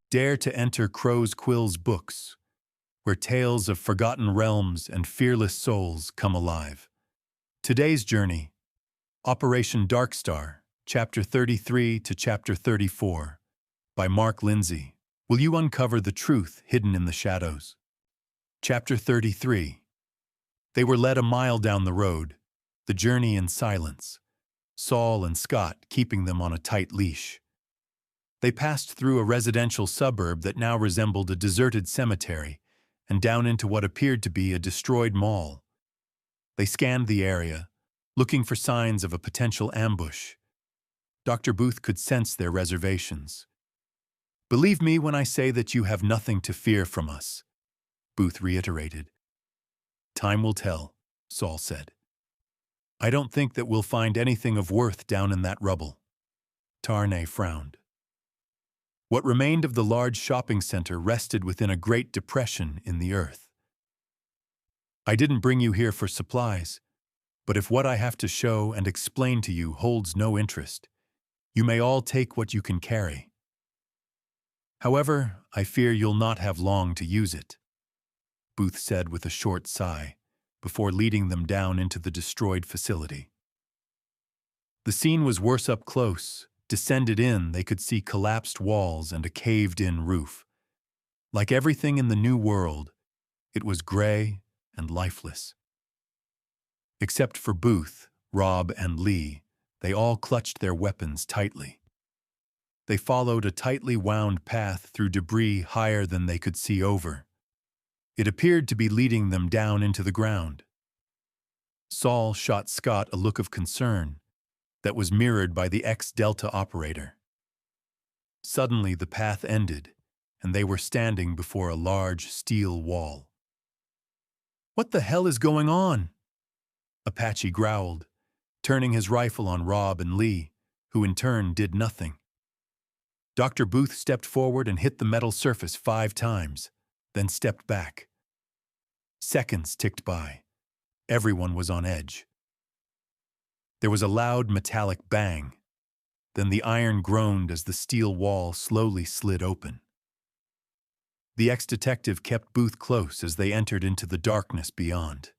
Dare to enter Crow's Quill's books, where tales of forgotten realms and fearless souls come alive. Today's journey, Operation DarkStar, Chapter 33 to Chapter 34, by Mark Lindsay. Will you uncover the truth hidden in the shadows? Chapter 33. They were led a mile down the road, the journey in silence, Saul and Scott keeping them on a tight leash. They passed through a residential suburb that now resembled a deserted cemetery and down into what appeared to be a destroyed mall. They scanned the area, looking for signs of a potential ambush. Dr. Booth could sense their reservations. "Believe me when I say that you have nothing to fear from us," Booth reiterated. "Time will tell," Saul said. "I don't think that we'll find anything of worth down in that rubble." Tarnay frowned. What remained of the large shopping center rested within a great depression in the earth. "I didn't bring you here for supplies, but if what I have to show and explain to you holds no interest, you may all take what you can carry. However, I fear you'll not have long to use it," Booth said with a short sigh, before leading them down into the destroyed facility. The scene was worse up close. Descended in, they could see collapsed walls and a caved-in roof. Like everything in the new world, it was gray and lifeless. Except for Booth, Rob, and Lee, they all clutched their weapons tightly. They followed a tightly wound path through debris higher than they could see over. It appeared to be leading them down into the ground. Saul shot Scott a look of concern that was mirrored by the ex-Delta operator. Suddenly the path ended, and they were standing before a large steel wall. "What the hell is going on?" Apache growled, turning his rifle on Rob and Lee, who in turn did nothing. Dr. Booth stepped forward and hit the metal surface 5 times, then stepped back. Seconds ticked by. Everyone was on edge. There was a loud metallic bang. Then the iron groaned as the steel wall slowly slid open. The ex-detective kept Booth close as they entered into the darkness beyond.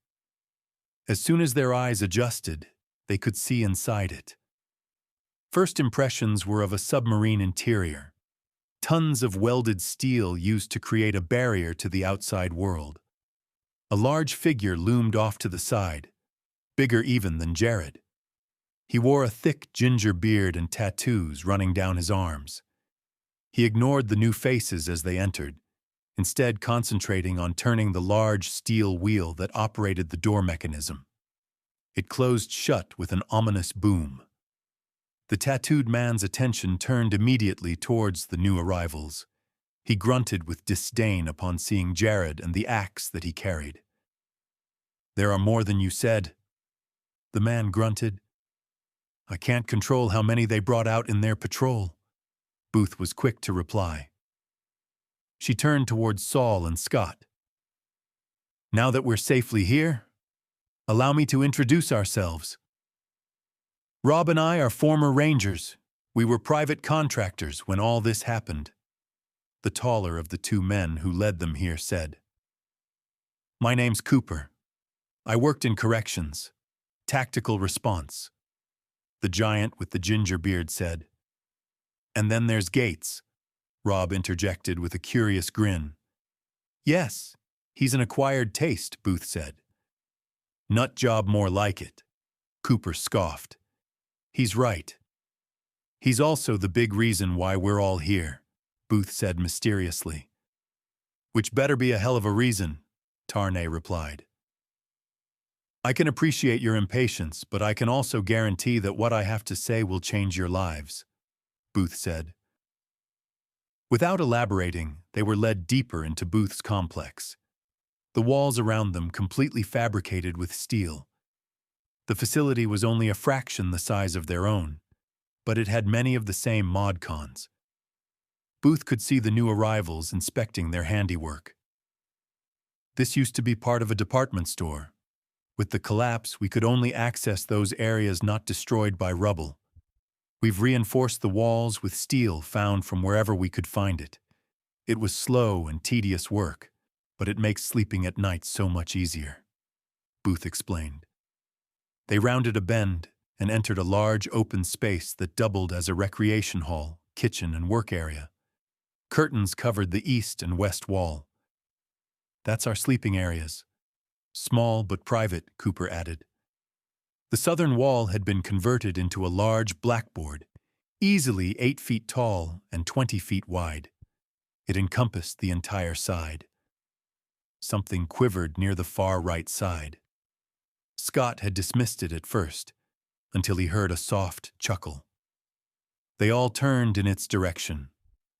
As soon as their eyes adjusted, they could see inside it. First impressions were of a submarine interior. Tons of welded steel used to create a barrier to the outside world. A large figure loomed off to the side, bigger even than Jared. He wore a thick ginger beard and tattoos running down his arms. He ignored the new faces as they entered, instead concentrating on turning the large steel wheel that operated the door mechanism. It closed shut with an ominous boom. The tattooed man's attention turned immediately towards the new arrivals. He grunted with disdain upon seeing Jared and the axe that he carried. "There are more than you said," the man grunted. "I can't control how many they brought out in their patrol," Booth was quick to reply. She turned towards Saul and Scott. "Now that we're safely here, allow me to introduce ourselves. Rob and I are former Rangers. We were private contractors when all this happened," the taller of the 2 men who led them here said. "My name's Cooper. I worked in corrections. Tactical response," the giant with the ginger beard said. "And then there's Gates," Rob interjected with a curious grin. "Yes, he's an acquired taste," Booth said. "Nut job more like it," Cooper scoffed. "He's right. He's also the big reason why we're all here," Booth said mysteriously. "Which better be a hell of a reason," Tarnay replied. "I can appreciate your impatience, but I can also guarantee that what I have to say will change your lives," Booth said. Without elaborating, they were led deeper into Booth's complex. The walls around them completely fabricated with steel. The facility was only a fraction the size of their own, but it had many of the same mod cons. Booth could see the new arrivals inspecting their handiwork. "This used to be part of a department store. With the collapse, we could only access those areas not destroyed by rubble. We've reinforced the walls with steel found from wherever we could find it. It was slow and tedious work, but it makes sleeping at night so much easier, Booth explained. They rounded a bend and entered a large open space that doubled as a recreation hall, kitchen, and work area. Curtains covered the east and west wall. That's our sleeping areas. Small but private, Cooper added. The southern wall had been converted into a large blackboard, easily 8 feet tall and 20 feet wide. It encompassed the entire side. Something quivered near the far right side. Scott had dismissed it at first, until he heard a soft chuckle. They all turned in its direction.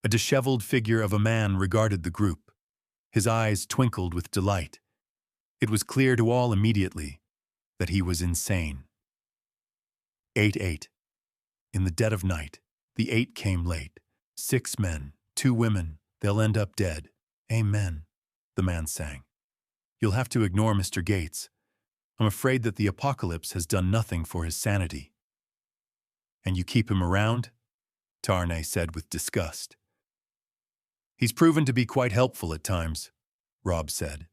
A disheveled figure of a man regarded the group. His eyes twinkled with delight. It was clear to all immediately that he was insane. 8-8. In the dead of night, the 8 came late. 6 men, 2 women, they'll end up dead. Amen, the man sang. You'll have to ignore Mr. Gates. I'm afraid that the apocalypse has done nothing for his sanity. And you keep him around? Tarnay said with disgust. He's proven to be quite helpful at times, Rob said.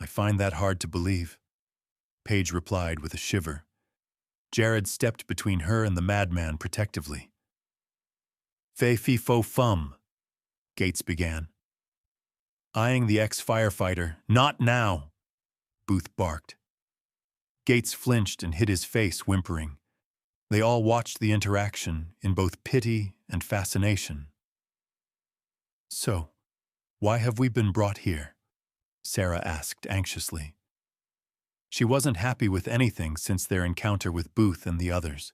I find that hard to believe. Paige replied with a shiver. Jared stepped between her and the madman protectively. Fais fi fo fum, Gates began. Eyeing the ex-firefighter, not now, Booth barked. Gates flinched and hid his face, whimpering. They all watched the interaction in both pity and fascination. So, why have we been brought here? Sarah asked anxiously. She wasn't happy with anything since their encounter with Booth and the others.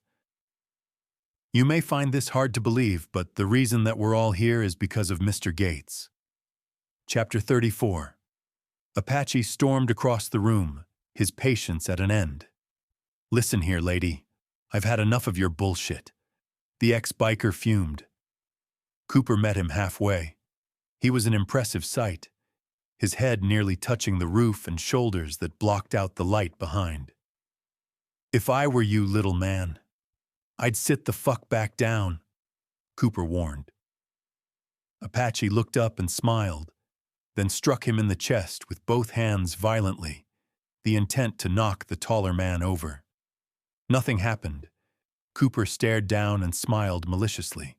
You may find this hard to believe, but the reason that we're all here is because of Mr. Gates. Chapter 34. Apache stormed across the room, his patience at an end. Listen here, lady. I've had enough of your bullshit. The ex-biker fumed. Cooper met him halfway. He was an impressive sight, his head nearly touching the roof and shoulders that blocked out the light behind. If I were you, little man, I'd sit the fuck back down, Cooper warned. Apache looked up and smiled, then struck him in the chest with both hands violently, the intent to knock the taller man over. Nothing happened. Cooper stared down and smiled maliciously.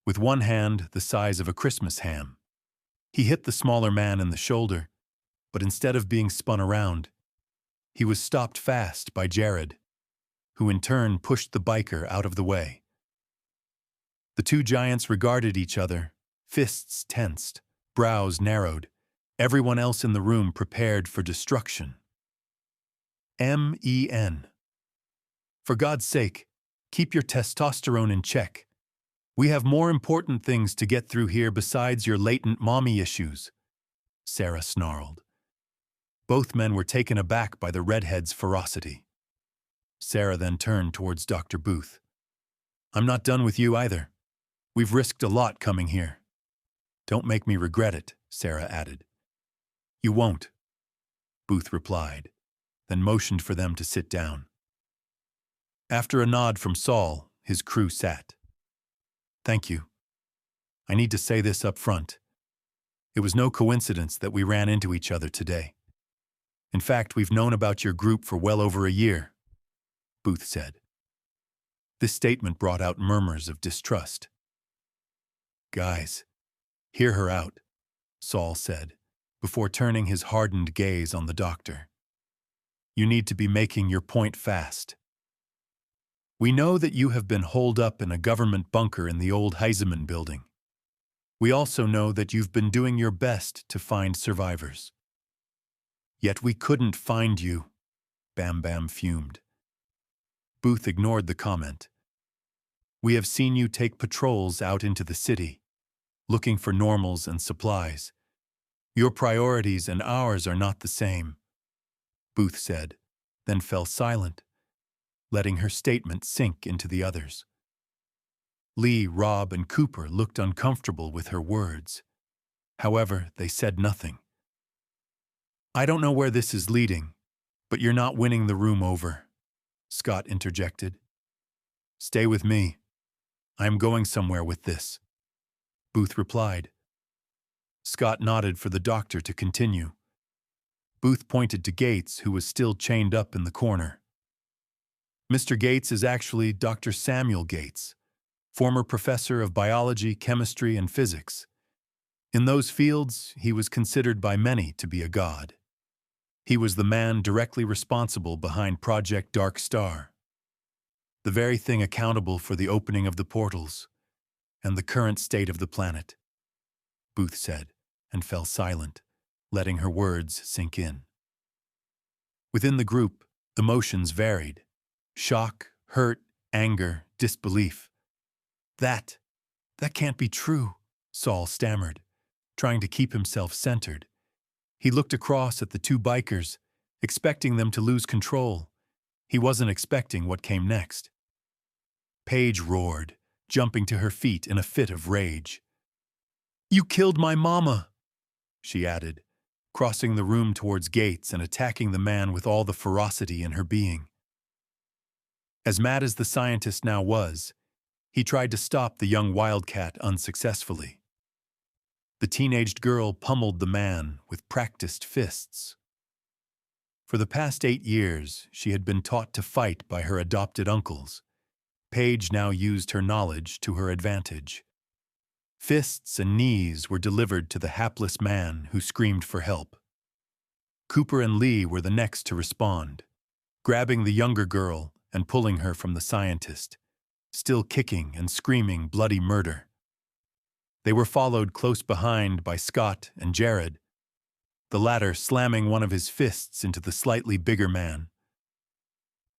With one hand the size of a Christmas ham, he hit the smaller man in the shoulder, but instead of being spun around, he was stopped fast by Jared, who in turn pushed the biker out of the way. The two giants regarded each other, fists tensed, brows narrowed, everyone else in the room prepared for destruction. MEN. For God's sake, keep your testosterone in check. We have more important things to get through here besides your latent mommy issues, Sarah snarled. Both men were taken aback by the redhead's ferocity. Sarah then turned towards Dr. Booth. I'm not done with you either. We've risked a lot coming here. Don't make me regret it, Sarah added. You won't, Booth replied, then motioned for them to sit down. After a nod from Saul, his crew sat. Thank you. I need to say this up front. It was no coincidence that we ran into each other today. In fact, we've known about your group for well over a year, Booth said. This statement brought out murmurs of distrust. Guys, hear her out, Saul said, before turning his hardened gaze on the doctor. You need to be making your point fast. We know that you have been holed up in a government bunker in the old Heiseman building. We also know that you've been doing your best to find survivors. Yet we couldn't find you, Bam Bam fumed. Booth ignored the comment. We have seen you take patrols out into the city, looking for normals and supplies. Your priorities and ours are not the same, Booth said, then fell silent, letting her statement sink into the others. Lee, Rob, and Cooper looked uncomfortable with her words. However, they said nothing. I don't know where this is leading, but you're not winning the room over, Scott interjected. Stay with me. I am going somewhere with this, Booth replied. Scott nodded for the doctor to continue. Booth pointed to Gates, who was still chained up in the corner. Mr. Gates is actually Dr. Samuel Gates, former professor of biology, chemistry, and physics. In those fields, he was considered by many to be a god. He was the man directly responsible behind Project DarkStar, the very thing accountable for the opening of the portals and the current state of the planet, Booth said, and fell silent, letting her words sink in. Within the group, emotions varied. Shock, hurt, anger, disbelief. That can't be true, Saul stammered, trying to keep himself centered. He looked across at the two bikers, expecting them to lose control. He wasn't expecting what came next. Paige roared, jumping to her feet in a fit of rage. "You killed my mama," she added, crossing the room towards Gates and attacking the man with all the ferocity in her being. As mad as the scientist now was, he tried to stop the young wildcat unsuccessfully. The teenaged girl pummeled the man with practiced fists. For the past 8 years, she had been taught to fight by her adopted uncles. Paige now used her knowledge to her advantage. Fists and knees were delivered to the hapless man who screamed for help. Cooper and Lee were the next to respond, grabbing the younger girl and pulling her from the scientist, still kicking and screaming bloody murder. They were followed close behind by Scott and Jared, the latter slamming one of his fists into the slightly bigger man.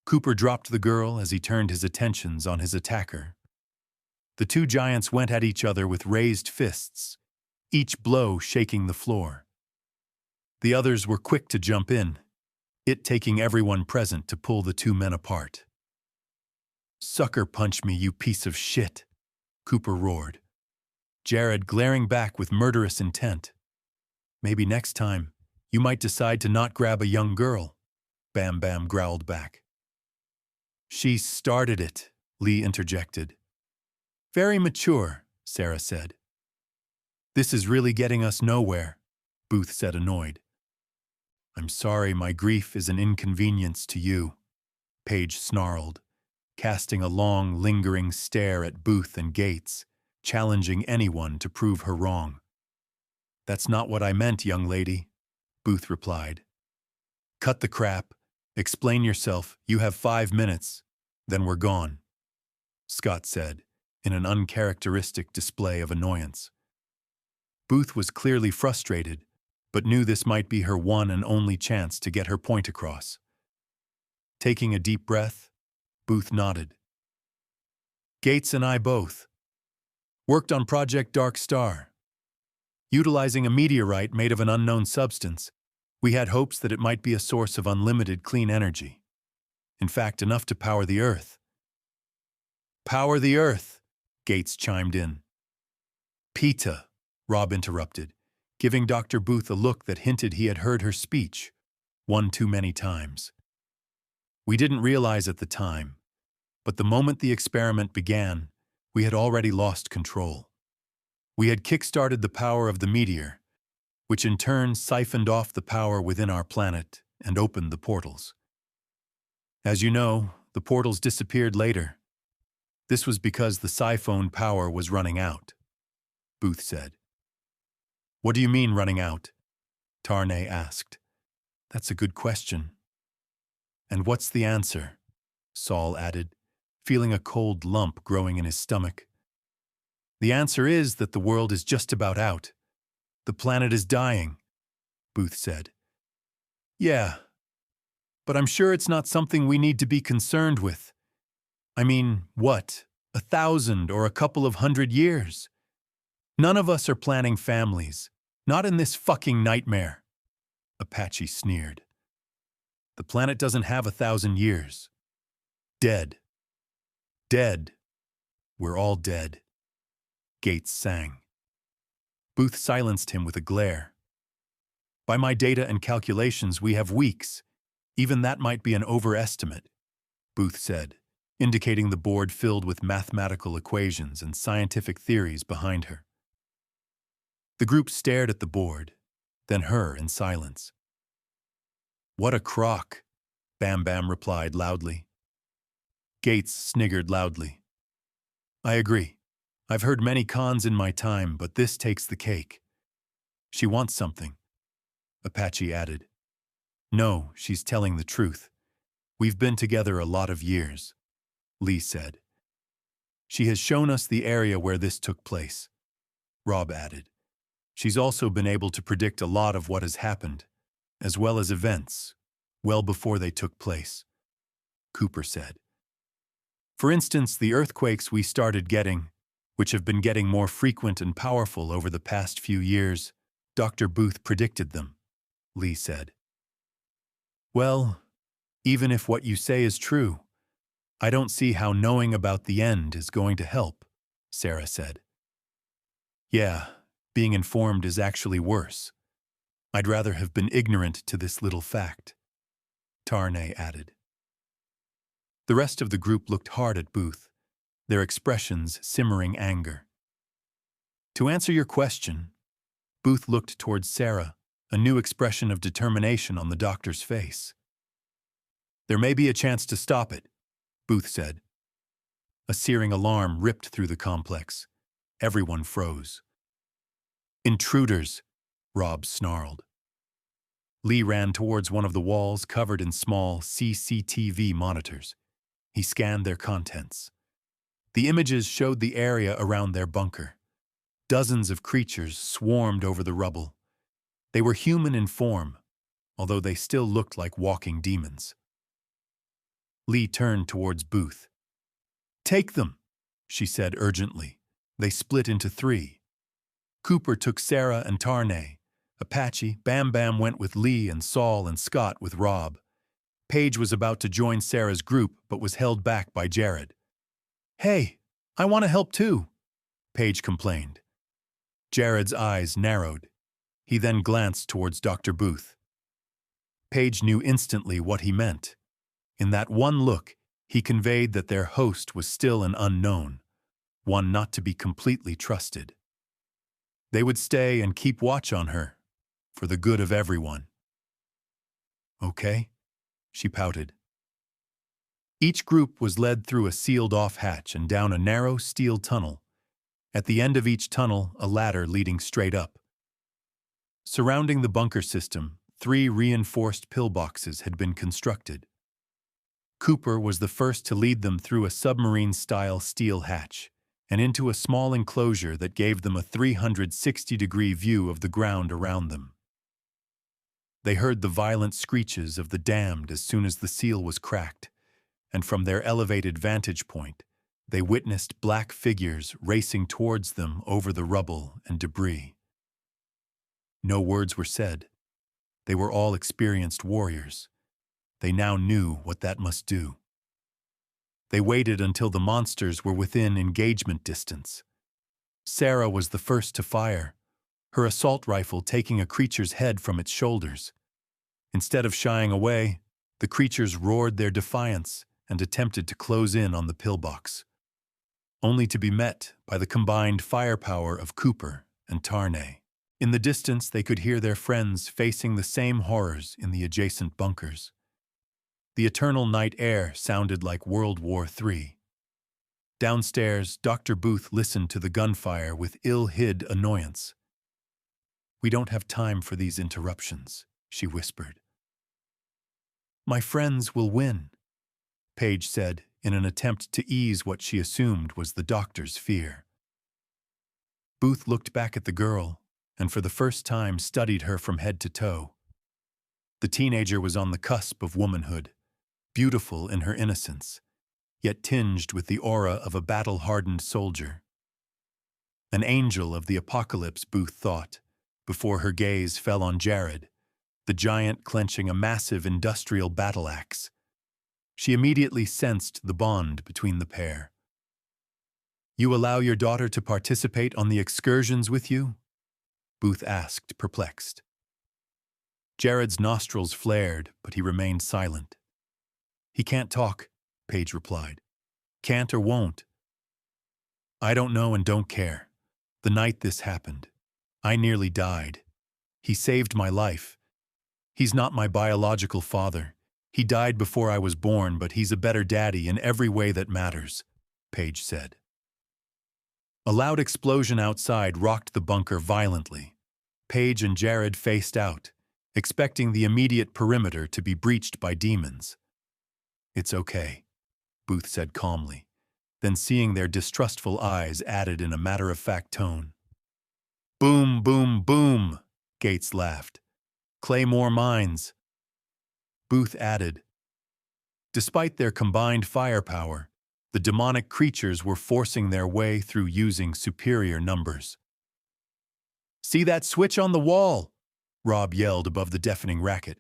Cooper dropped the girl as he turned his attentions on his attacker. The two giants went at each other with raised fists, each blow shaking the floor. The others were quick to jump in, it taking everyone present to pull the two men apart. "Sucker punch me, you piece of shit," Cooper roared, Jared glaring back with murderous intent. "Maybe next time, you might decide to not grab a young girl," Bam Bam growled back. "She started it," Lee interjected. "Very mature," Sarah said. "This is really getting us nowhere," Booth said, annoyed. "I'm sorry my grief is an inconvenience to you," Paige snarled, casting a long, lingering stare at Booth and Gates, challenging anyone to prove her wrong. "That's not what I meant, young lady," Booth replied. "Cut the crap, explain yourself, you have 5 minutes, then we're gone," Scott said, in an uncharacteristic display of annoyance. Booth was clearly frustrated, but knew this might be her one and only chance to get her point across. Taking a deep breath, Booth nodded. "Gates and I both worked on Project DarkStar. Utilizing a meteorite made of an unknown substance, we had hopes that it might be a source of unlimited clean energy. In fact, enough to power the Earth." "Power the Earth," Gates chimed in. "PETA," Rob interrupted, giving Dr. Booth a look that hinted he had heard her speech one too many times. "We didn't realize at the time, but the moment the experiment began, we had already lost control. We had kick-started the power of the meteor, which in turn siphoned off the power within our planet and opened the portals. As you know, the portals disappeared later. This was because the siphoned power was running out," Booth said. "What do you mean running out?" Tarnay asked. "That's a good question." "And what's the answer?" Saul added, feeling a cold lump growing in his stomach. "The answer is that the world is just about out. The planet is dying," Booth said. "Yeah, but I'm sure it's not something we need to be concerned with. I mean, what, 1,000 or a couple of 100 years? None of us are planning families, not in this fucking nightmare," Apache sneered. "The planet doesn't have 1,000 years. Dead. Dead. We're all dead," Gates sang. Booth silenced him with a glare. "By my data and calculations, we have weeks. Even that might be an overestimate," Booth said, indicating the board filled with mathematical equations and scientific theories behind her. The group stared at the board, then her in silence. "What a crock," Bam Bam replied loudly. Gates sniggered loudly. "I agree. I've heard many cons in my time, but this takes the cake." "She wants something," Apache added. "No, she's telling the truth. We've been together a lot of years," Lee said. "She has shown us the area where this took place," Rob added. "She's also been able to predict a lot of what has happened, as well as events, well before they took place," Cooper said. "For instance, the earthquakes we started getting, which have been getting more frequent and powerful over the past few years, Dr. Booth predicted them," Lee said. "Well, even if what you say is true, I don't see how knowing about the end is going to help," Sarah said. "Yeah, being informed is actually worse. I'd rather have been ignorant to this little fact," Tarnay added. The rest of the group looked hard at Booth, their expressions simmering anger. "To answer your question," Booth looked towards Sarah, a new expression of determination on the doctor's face. "There may be a chance to stop it," Booth said. A searing alarm ripped through the complex. Everyone froze. "Intruders," Rob snarled. Lee ran towards one of the walls covered in small CCTV monitors. He scanned their contents. The images showed the area around their bunker. Dozens of creatures swarmed over the rubble. They were human in form, although they still looked like walking demons. Lee turned towards Booth. "Take them," she said urgently. They split into three. Cooper took Sarah and Tarnay. Apache, Bam Bam went with Lee, and Saul and Scott with Rob. Paige was about to join Sarah's group, but was held back by Jared. "Hey, I want to help too," Paige complained. Jared's eyes narrowed. He then glanced towards Dr. Booth. Paige knew instantly what he meant. In that one look, he conveyed that their host was still an unknown, one not to be completely trusted. They would stay and keep watch on her, for the good of everyone. "Okay," she pouted. Each group was led through a sealed-off hatch and down a narrow steel tunnel. At the end of each tunnel, a ladder leading straight up. Surrounding the bunker system, 3 reinforced pillboxes had been constructed. Cooper was the first to lead them through a submarine-style steel hatch and into a small enclosure that gave them a 360-degree view of the ground around them. They heard the violent screeches of the damned as soon as the seal was cracked, and from their elevated vantage point, they witnessed black figures racing towards them over the rubble and debris. No words were said. They were all experienced warriors. They now knew what that must do. They waited until the monsters were within engagement distance. Sarah was the first to fire, her assault rifle taking a creature's head from its shoulders. Instead of shying away, the creatures roared their defiance and attempted to close in on the pillbox, only to be met by the combined firepower of Cooper and Tarnay. In the distance, they could hear their friends facing the same horrors in the adjacent bunkers. The eternal night air sounded like World War III. Downstairs, Dr. Booth listened to the gunfire with ill-hid annoyance. "We don't have time for these interruptions," she whispered. "My friends will win," Paige said in an attempt to ease what she assumed was the doctor's fear. Booth looked back at the girl and for the first time studied her from head to toe. The teenager was on the cusp of womanhood, beautiful in her innocence, yet tinged with the aura of a battle-hardened soldier. An angel of the apocalypse, Booth thought, before her gaze fell on Jared, the giant clenching a massive industrial battle axe. She immediately sensed the bond between the pair. "You allow your daughter to participate on the excursions with you?" Booth asked, perplexed. Jared's nostrils flared, but he remained silent. "He can't talk," Paige replied. "Can't or won't. I don't know and don't care. The night this happened, I nearly died. He saved my life. He's not my biological father. He died before I was born, but he's a better daddy in every way that matters, Paige said. A loud explosion outside rocked the bunker violently. Paige and Jared faced out, expecting the immediate perimeter to be breached by demons. It's okay, Booth said calmly, then seeing their distrustful eyes added in a matter-of-fact tone. Boom, boom, boom, Gates laughed. Claymore mines. Booth added. Despite their combined firepower, the demonic creatures were forcing their way through using superior numbers. See that switch on the wall? Rob yelled above the deafening racket.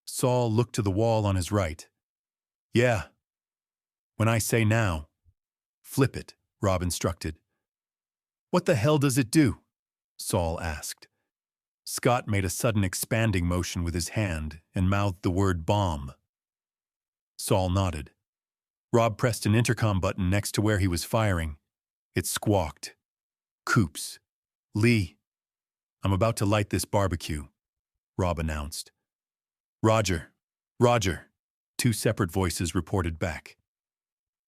Saul looked to the wall on his right. Yeah. When I say now, flip it, Rob instructed. What the hell does it do? Saul asked. Scott made a sudden expanding motion with his hand and mouthed the word bomb. Saul nodded. Rob pressed an intercom button next to where he was firing. It squawked. Coops. Lee. I'm about to light this barbecue, Rob announced. Roger. Roger. Two separate voices reported back.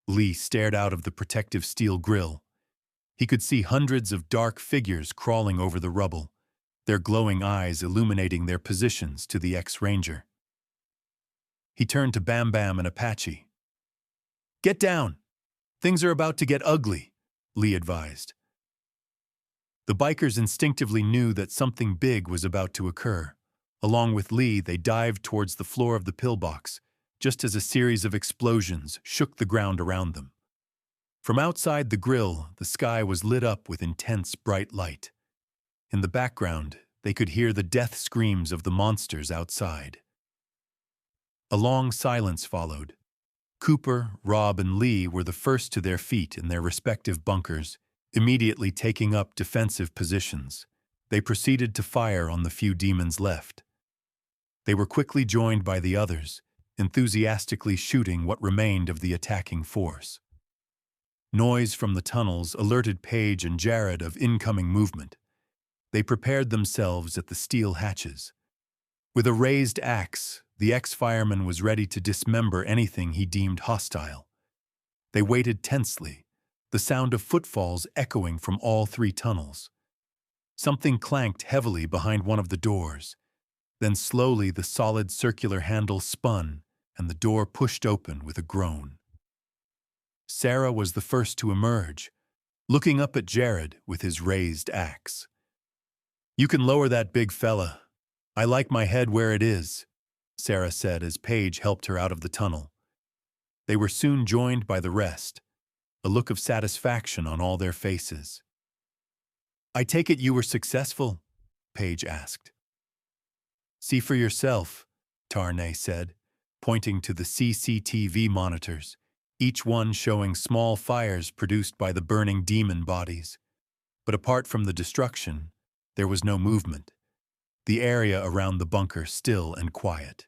Lee stared out of the protective steel grill. He could see hundreds of dark figures crawling over the rubble, their glowing eyes illuminating their positions to the ex-ranger. He turned to Bam Bam and Apache. Get down! Things are about to get ugly, Lee advised. The bikers instinctively knew that something big was about to occur. Along with Lee, they dived towards the floor of the pillbox, just as a series of explosions shook the ground around them. From outside the grill, the sky was lit up with intense bright light. In the background, they could hear the death screams of the monsters outside. A long silence followed. Cooper, Rob, and Lee were the first to their feet in their respective bunkers, immediately taking up defensive positions. They proceeded to fire on the few demons left. They were quickly joined by the others, enthusiastically shooting what remained of the attacking force. Noise from the tunnels alerted Paige and Jared of incoming movement. They prepared themselves at the steel hatches. With a raised axe, the ex-fireman was ready to dismember anything he deemed hostile. They waited tensely, the sound of footfalls echoing from all three tunnels. Something clanked heavily behind one of the doors. Then slowly the solid circular handle spun, and the door pushed open with a groan. Sarah was the first to emerge, looking up at Jared with his raised axe. You can lower that big fella. I like my head where it is, Sarah said as Paige helped her out of the tunnel. They were soon joined by the rest, a look of satisfaction on all their faces. I take it you were successful? Paige asked. See for yourself, Tarnay said, pointing to the CCTV monitors, each one showing small fires produced by the burning demon bodies. But apart from the destruction, there was no movement. The area around the bunker still and quiet.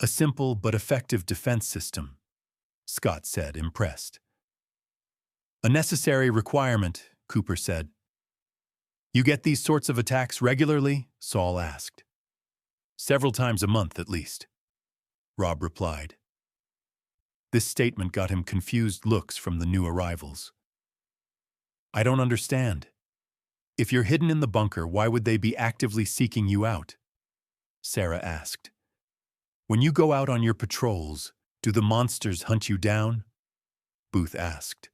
A simple but effective defense system, Scott said, impressed. A necessary requirement, Cooper said. You get these sorts of attacks regularly? Saul asked. Several times a month, at least, Rob replied. This statement got him confused looks from the new arrivals. I don't understand. If you're hidden in the bunker, why would they be actively seeking you out? Sarah asked. When you go out on your patrols, do the monsters hunt you down? Booth asked.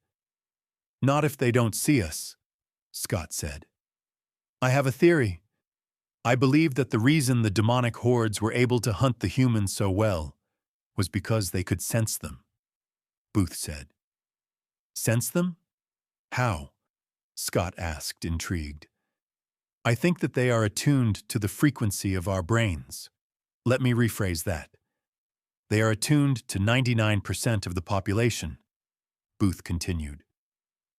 Not if they don't see us, Scott said. I have a theory. I believe that the reason the demonic hordes were able to hunt the humans so well was because they could sense them, Booth said. Sense them? How? Scott asked, intrigued. I think that they are attuned to the frequency of our brains. Let me rephrase that. They are attuned to 99% of the population, Booth continued.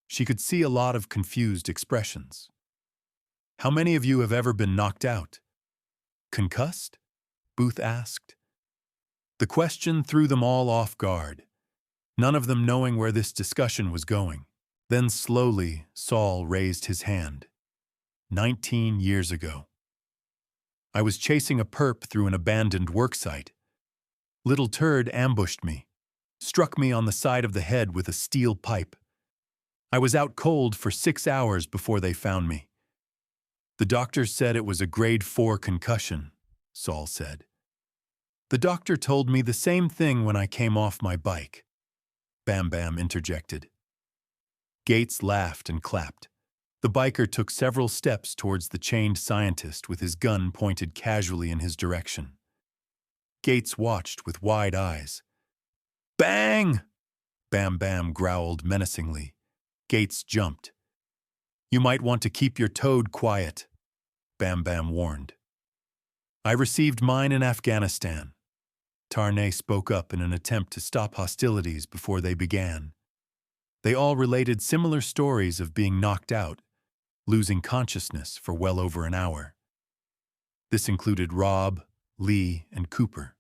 She could see a lot of confused expressions. How many of you have ever been knocked out? Concussed? Booth asked. The question threw them all off guard, none of them knowing where this discussion was going. Then slowly, Saul raised his hand. 19 years ago. I was chasing a perp through an abandoned worksite. Little turd ambushed me, struck me on the side of the head with a steel pipe. I was out cold for 6 hours before they found me. The doctor said it was a grade 4 concussion, Saul said. The doctor told me the same thing when I came off my bike, Bam Bam interjected. Gates laughed and clapped. The biker took several steps towards the chained scientist with his gun pointed casually in his direction. Gates watched with wide eyes. Bang! Bam Bam growled menacingly. Gates jumped. You might want to keep your toad quiet, Bam Bam warned. I received mine in Afghanistan. Tarnay spoke up in an attempt to stop hostilities before they began. They all related similar stories of being knocked out, losing consciousness for well over an hour. This included Rob, Lee, and Cooper.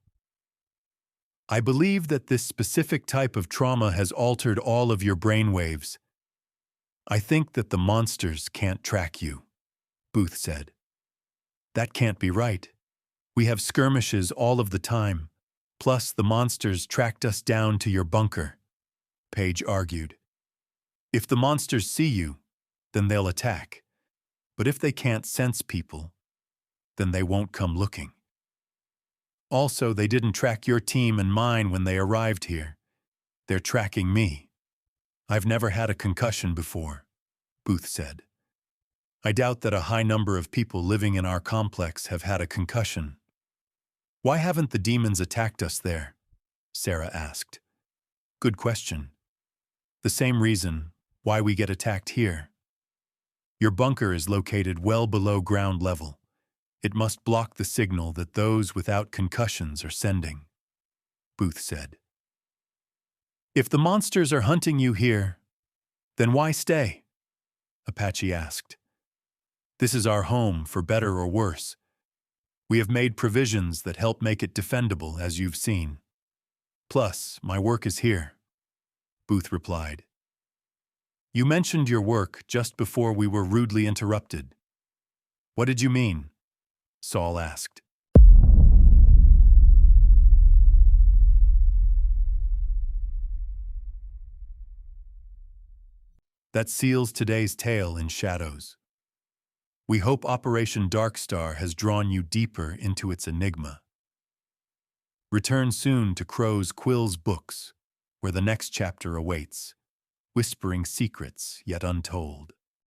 I believe that this specific type of trauma has altered all of your brainwaves. I think that the monsters can't track you, Booth said. That can't be right. We have skirmishes all of the time. Plus, the monsters tracked us down to your bunker, Page argued. If the monsters see you, then they'll attack. But if they can't sense people, then they won't come looking. Also, they didn't track your team and mine when they arrived here. They're tracking me. I've never had a concussion before, Booth said. I doubt that a high number of people living in our complex have had a concussion. Why haven't the demons attacked us there? Sarah asked. Good question. The same reason why we get attacked here. Your bunker is located well below ground level. It must block the signal that those without concussions are sending, Booth said. If the monsters are hunting you here, then why stay? Apache asked. This is our home, for better or worse. We have made provisions that help make it defendable, as you've seen. Plus, my work is here, Booth replied. You mentioned your work just before we were rudely interrupted. What did you mean? Saul asked. That seals today's tale in shadows. We hope Operation DarkStar has drawn you deeper into its enigma. Return soon to Crow's Quill's books, where the next chapter awaits, whispering secrets yet untold.